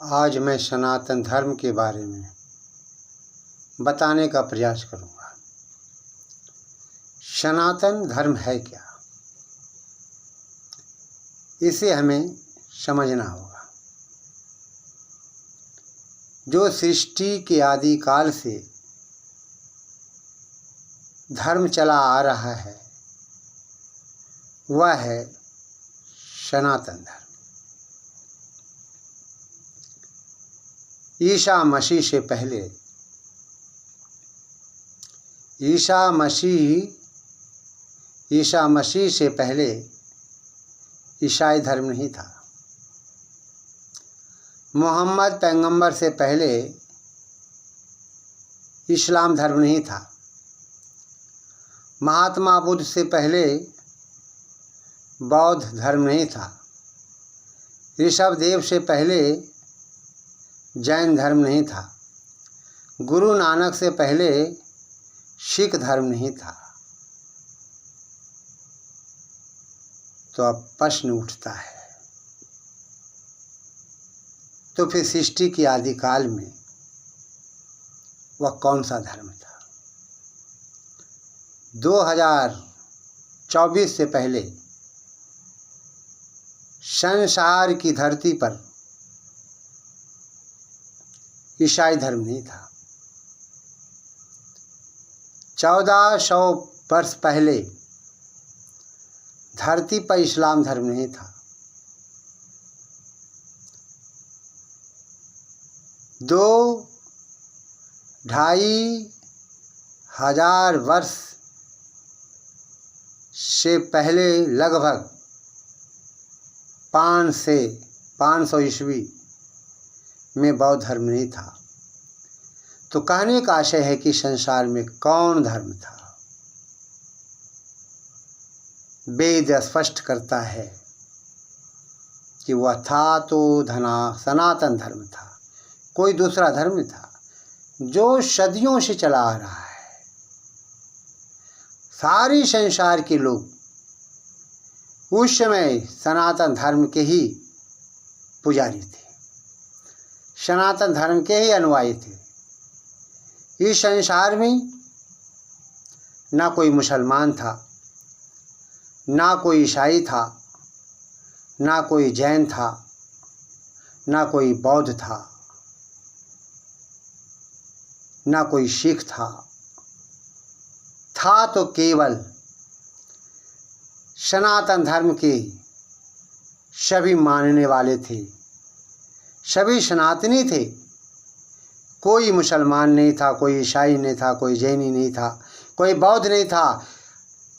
आज मैं सनातन धर्म के बारे में बताने का प्रयास करूंगा। सनातन धर्म है क्या, इसे हमें समझना होगा। जो सृष्टि के आदिकाल से धर्म चला आ रहा है वह है सनातन धर्म। ईसा मसीह से पहले ईसाई धर्म नहीं था। मोहम्मद पैगंबर से पहले इस्लाम धर्म नहीं था। महात्मा बुद्ध से पहले बौद्ध धर्म नहीं था। ऋषभदेव से पहले जैन धर्म नहीं था। गुरु नानक से पहले सिख धर्म नहीं था। तो अब प्रश्न उठता है, तो फिर सृष्टि के आदिकाल में वह कौन सा धर्म था? 2024 से पहले संसार की धरती पर ईसाई धर्म नहीं था। 1400 वर्ष पहले धरती पर इस्लाम धर्म नहीं था। 2-2.5 वर्ष से पहले लगभग 500 ईस्वी में बौद्ध धर्म नहीं था। तो कहने का आशय है कि संसार में कौन धर्म था? वेद स्पष्ट करता है कि वह था तो सनातन धर्म था, कोई दूसरा धर्म था जो सदियों से चला आ रहा है। सारी संसार के लोग उस समय सनातन धर्म के ही पुजारी थे, सनातन धर्म के ही अनुयायी थे। इस संसार में ना कोई मुसलमान था, ना कोई ईसाई था, ना कोई जैन था, ना कोई बौद्ध था, ना कोई सिख था तो केवल सनातन धर्म के सभी मानने वाले थे, सभी सनातनी थे। कोई मुसलमान नहीं था, कोई ईसाई नहीं था, कोई जैनी नहीं था, कोई बौद्ध नहीं था।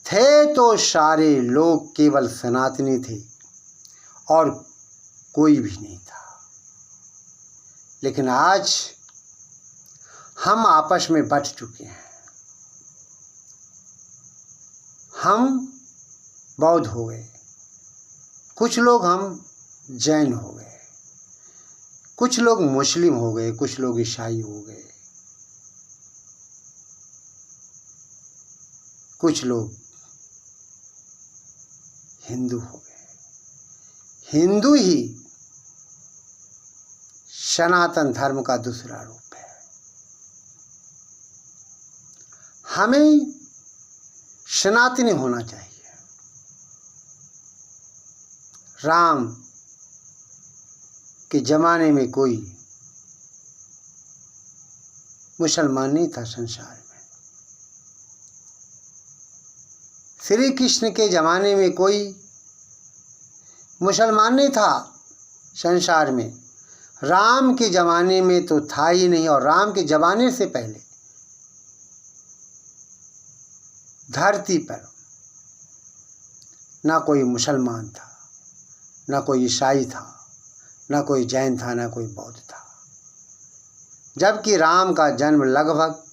थे तो सारे लोग केवल सनातनी थे और कोई भी नहीं था। लेकिन आज हम आपस में बंट चुके हैं। हम बौद्ध हो गए, कुछ लोग हम जैन हो गए, कुछ लोग मुस्लिम हो गए, कुछ लोग ईसाई हो गए, कुछ लोग हिंदू हो गए। हिंदू ही सनातन धर्म का दूसरा रूप है। हमें सनातनी होना चाहिए। राम के ज़माने में कोई मुसलमान नहीं था संसार में। श्री कृष्ण के ज़माने में कोई मुसलमान नहीं था संसार में। राम के ज़माने में तो था ही नहीं, और राम के ज़माने से पहले धरती पर ना कोई मुसलमान था, ना कोई ईसाई था, ना कोई जैन था, ना कोई बौद्ध था। जबकि राम का जन्म लगभग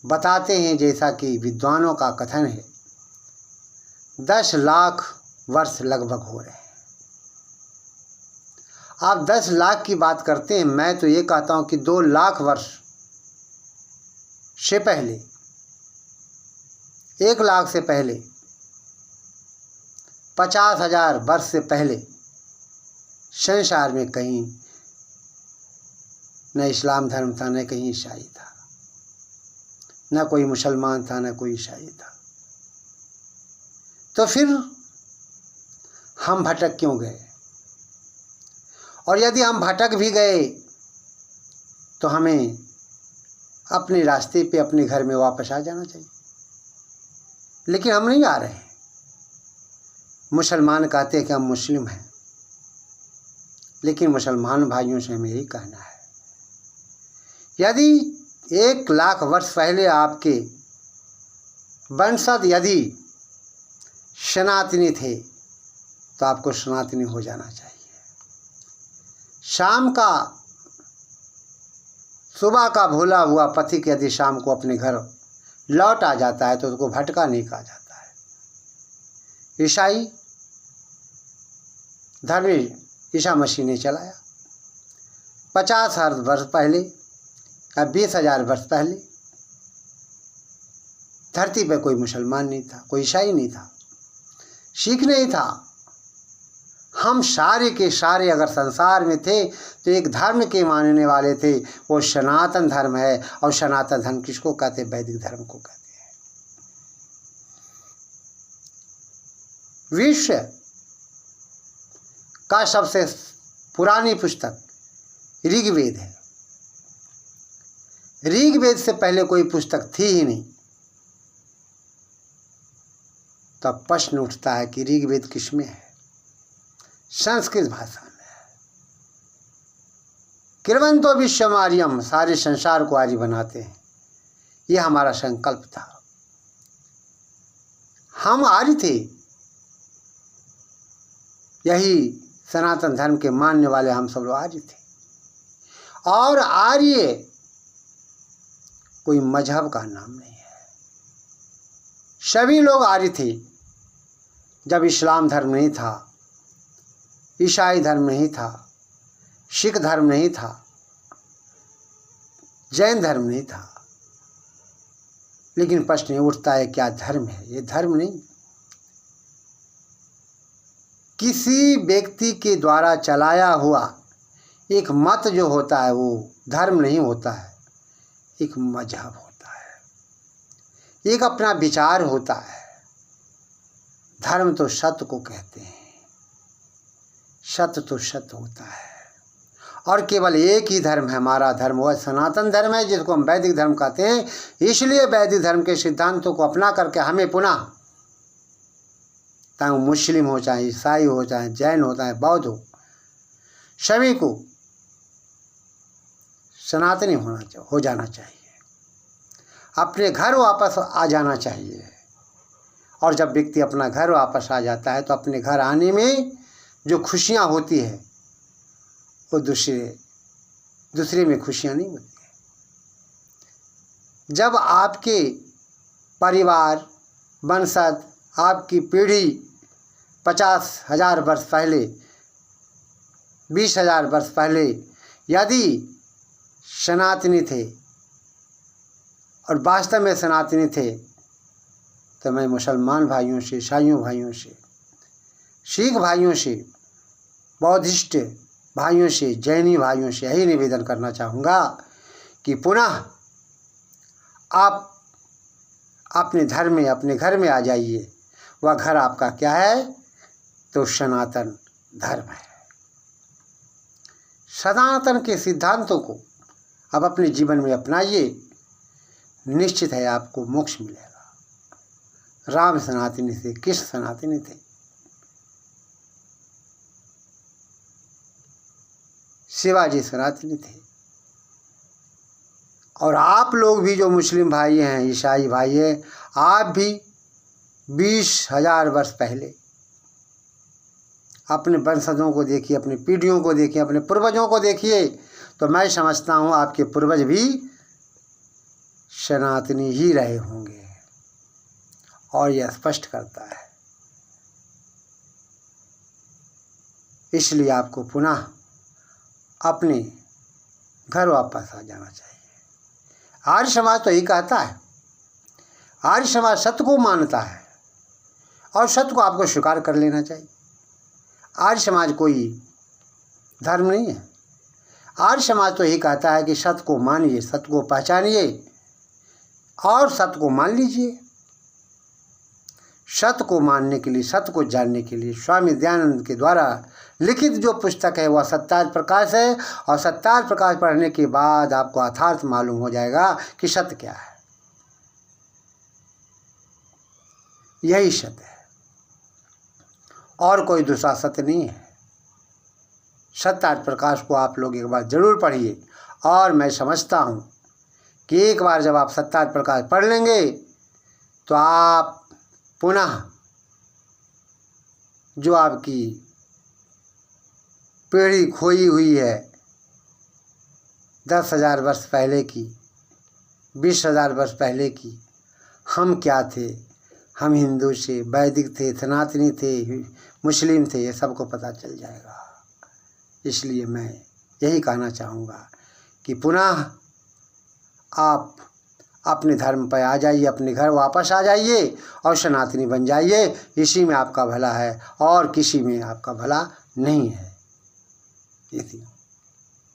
बताते हैं, जैसा कि विद्वानों का कथन है, 10 लाख वर्ष लगभग हो रहे हैं। आप 10 लाख की बात करते हैं, मैं तो ये कहता हूँ कि 2 लाख वर्ष से पहले, 1 लाख से पहले, 50,000 वर्ष से पहले संसार में कहीं न इस्लाम धर्म था, न कहीं ईसाई था, न कोई मुसलमान था, न कोई ईसाई था। तो फिर हम भटक क्यों गए? और यदि हम भटक भी गए तो हमें अपने रास्ते पे, अपने घर में वापस आ जाना चाहिए। लेकिन हम नहीं आ रहे हैं। मुसलमान कहते हैं कि हम मुस्लिम हैं, लेकिन मुसलमान भाइयों से हमें यही कहना है, यदि 1,00,000 वर्ष पहले आपके वंशज यदि सनातनी थे तो आपको सनातनी हो जाना चाहिए। शाम का, सुबह का भूला हुआ पथिक यदि शाम को अपने घर लौट आ जाता है तो उसको भटका नहीं कहा जाता है। ईसाई धर्म ईसा मसीह ने चलाया 50,000 वर्ष पहले या 20,000 वर्ष पहले। धरती पे कोई मुसलमान नहीं था, कोई ईसाई नहीं था, सिख नहीं था। हम सारे के सारे अगर संसार में थे तो एक धर्म के मानने वाले थे, वो सनातन धर्म है। और सनातन धर्म किसको कहते हैं? वैदिक धर्म को कहते हैं। विश्व का सबसे पुरानी पुस्तक ऋग्वेद है। ऋग्वेद से पहले कोई पुस्तक थी ही नहीं। तब प्रश्न उठता है कि ऋग्वेद किसमें है? संस्कृत भाषा में है। कृवंतो विश्वम आर्यम, सारे संसार को आर्य बनाते हैं। ये हमारा संकल्प था। हम आर्य थे, यही सनातन धर्म के मानने वाले हम सब लोग आर्य थे। और आर्य कोई मजहब का नाम नहीं है। सभी लोग आर्य थे। जब इस्लाम धर्म नहीं था, ईसाई धर्म नहीं था, सिख धर्म नहीं था, जैन धर्म नहीं था। लेकिन प्रश्न उठता है, क्या धर्म है? ये धर्म नहीं। किसी व्यक्ति के द्वारा चलाया हुआ एक मत जो होता है वो धर्म नहीं होता है, एक मजहब होता है, एक अपना विचार होता है। धर्म तो सत्य को कहते हैं, सत्य तो सत्य होता है। और केवल एक ही धर्म है हमारा धर्म, वह सनातन धर्म है, जिसको हम वैदिक धर्म कहते हैं। इसलिए वैदिक धर्म के सिद्धांतों को अपना करके हमें पुनः, चाहे वो मुस्लिम हो, चाहे ईसाई हो, चाहे जैन हो, चाहे बौद्ध हो, सभी को सनातनी हो जाना चाहिए। अपने घर वापस आ जाना चाहिए। और जब व्यक्ति अपना घर वापस आ जाता है तो अपने घर आने में जो खुशियाँ होती है वो दूसरे में खुशियाँ नहीं होती है। जब आपके परिवार, वंशज, आपकी पीढ़ी 50,000 वर्ष पहले, 20,000 वर्ष पहले यदि सनातनी थे और वास्तव में सनातनी थे, तो मैं मुसलमान भाइयों से, ईसाइयों भाइयों से, सिख भाइयों से, बौद्धिस्ट भाइयों से, जैनी भाइयों से यही निवेदन करना चाहूँगा कि पुनः आप अपने धर्म में, अपने घर में आ जाइए। वह घर आपका क्या है? तो सनातन धर्म है। सनातन के सिद्धांतों को आप अपने जीवन में अपनाइए, निश्चित है आपको मोक्ष मिलेगा। राम सनातनी थे, कृष्ण सनातनी थे, शिवाजी सनातनी थे। और आप लोग भी जो मुस्लिम भाई हैं, ईसाई भाई हैं, आप भी 20,000 वर्ष पहले अपने वंशजों को देखिए, अपनी पीढ़ियों को देखिए, अपने पूर्वजों को देखिए, तो मैं समझता हूँ आपके पूर्वज भी सनातनी ही रहे होंगे। और यह स्पष्ट करता है। इसलिए आपको पुनः अपने घर वापस आ जाना चाहिए। आर्य समाज तो यही कहता है। आर्य समाज सत्य को मानता है और सत्य को आपको स्वीकार कर लेना चाहिए। आर्य समाज कोई धर्म नहीं है। आर्य समाज तो यही कहता है कि सत्य को मानिए, सत्य को पहचानिए और सत्य को मान लीजिए। सत्य को मानने के लिए, सत्य को जानने के लिए स्वामी दयानंद के द्वारा लिखित जो पुस्तक है वह सत्यार्थ प्रकाश है, और सत्यार्थ प्रकाश पढ़ने के बाद आपको यथार्थ मालूम हो जाएगा कि सत्य क्या है। यही सत्य है और कोई दूसरा सत्य नहीं है। सत्यार्थ प्रकाश को आप लोग एक बार जरूर पढ़िए, और मैं समझता हूँ कि एक बार जब आप सत्यार्थ प्रकाश पढ़ लेंगे तो आप पुनः जो आपकी पीढ़ी खोई हुई है 10,000 वर्ष पहले की, 20,000 वर्ष पहले की, हम क्या थे, हम हिंदू थे, वैदिक थे, सनातनी थे, मुस्लिम थे, ये सबको पता चल जाएगा। इसलिए मैं यही कहना चाहूँगा कि पुनः आप अपने धर्म पर आ जाइए, अपने घर वापस आ जाइए और सनातनी बन जाइए। इसी में आपका भला है और किसी में आपका भला नहीं है। इसी